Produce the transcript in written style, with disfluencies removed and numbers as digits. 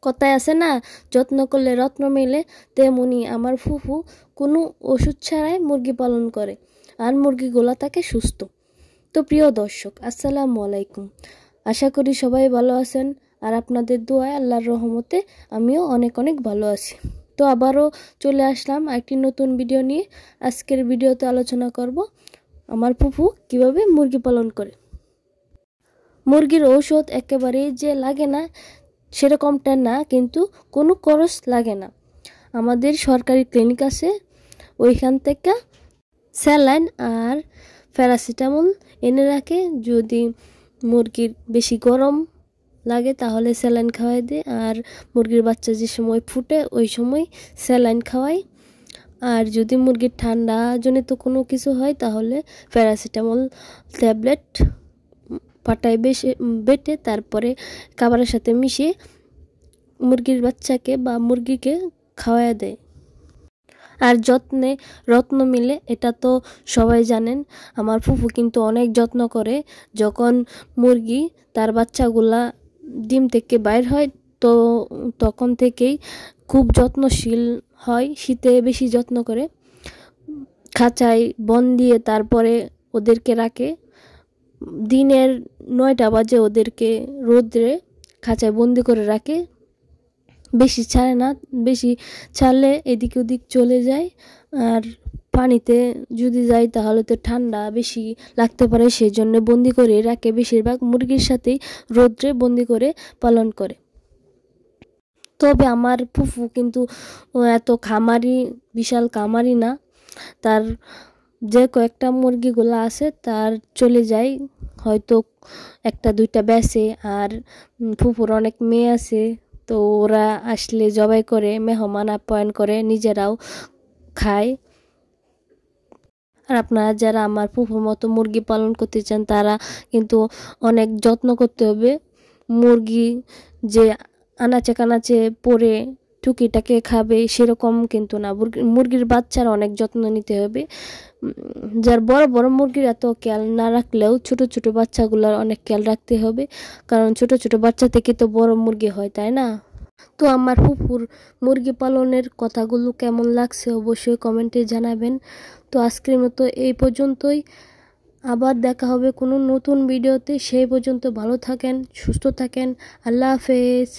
কথায় আছে না, যত্ন করলে রত্ন মেলে, তেমনি আমার ফুফু কোনো ওষুধ ছাড়াই মুরগি পালন করে, আর মুরগিগুলো থাকে সুস্থ। তো প্রিয় দর্শক, আসসালামু আলাইকুম। আশা করি সবাই ভালো আছেন, আর আপনাদের দোয়ায় আল্লাহর রহমতে আমিও অনেক অনেক ভালো আছি। তো আবারও চলে আসলাম একটি নতুন ভিডিও নিয়ে। আজকের ভিডিওতে আলোচনা করব আমার ফুফু কিভাবে মুরগি পালন করে। মুরগির ঔষধ একেবারেই যে লাগে না সেরকমটা না, কিন্তু কোনো খরচ লাগে না। আমাদের সরকারি ক্লিনিক আছে, ওইখান থেকে স্যালাইন আর প্যারাসিটামল এনে রাখে। যদি মুরগির বেশি গরম লাগে তাহলে স্যালাইন খাওয়াই দেয়, আর মুরগির বাচ্চা যে সময় ফুটে ওই সময় স্যালাইন খাওয়াই। আর যদি মুরগির ঠান্ডা জনিত কোনো কিছু হয় তাহলে প্যারাসিটামল ট্যাবলেট পাটায় বেটে তারপরে খাবারের সাথে মিশিয়ে মুরগির বাচ্চাকে বা মুরগিকে খাওয়ায় দেয়। আর যত্নে রত্ন মিলে, এটা তো সবাই জানেন। আমার ফুফু কিন্তু অনেক যত্ন করে। যখন মুরগি তার বাচ্চাগুলা ডিম থেকে বাইর হয় তো তখন থেকেই খুব যত্নশীল হয়। শীতে বেশি যত্ন করে, খাঁচায় বন দিয়ে তারপরে ওদেরকে রাখে। দিনের 9টা বাজে ওদেরকে রোদ্রে খাঁচায় বন্দি করে রাখে, বেশি ছাড়ে না। বেশি ছাড়লে এদিক ওদিক চলে যায়, আর পানিতে যদি যায় তাহলে তো ঠান্ডা বেশি লাগতে পারে, সেই জন্য বন্দি করে রাখে। বেশিরভাগ মুরগির সাথেই রোদ্রে বন্দি করে পালন করে। তবে আমার ফুফু কিন্তু এত খামারি, বিশাল খামারি না। তার যে কয়েকটা মুরগিগুলো আছে তার চলে যায়, হয়তো 1-2টা বেচে। আর ফুফুর অনেক মেয়ে আছে, তো ওরা আসলে জবাই করে, মেহমান আপ্যায়ন করে, নিজেরাও খায়। আর আপনারা যারা আমার ফুফুর মতো মুরগি পালন করতে চান তারা কিন্তু অনেক যত্ন করতে হবে। মুরগি যে আনাচে কানাচে পড়ে টুকিটাকে খাবে সেরকম কিন্তু না। মুরগির বাচ্চার অনেক যত্ন নিতে হবে। যার বড় বড় মুরগির এত খেয়াল না রাখলেও ছোট ছোট বাচ্চাগুলোর অনেক খেয়াল রাখতে হবে, কারণ ছোট ছোট বাচ্চা থেকে তো বড় মুরগি হয়, তাই না? তো আমার ফুফুর মুরগি পালনের কথাগুলো কেমন লাগছে অবশ্যই কমেন্টে জানাবেন। তো আজকের মতো এই পর্যন্তই, আবার দেখা হবে কোনো নতুন ভিডিওতে। সেই পর্যন্ত ভালো থাকেন, সুস্থ থাকেন। আল্লাহ হাফেজ।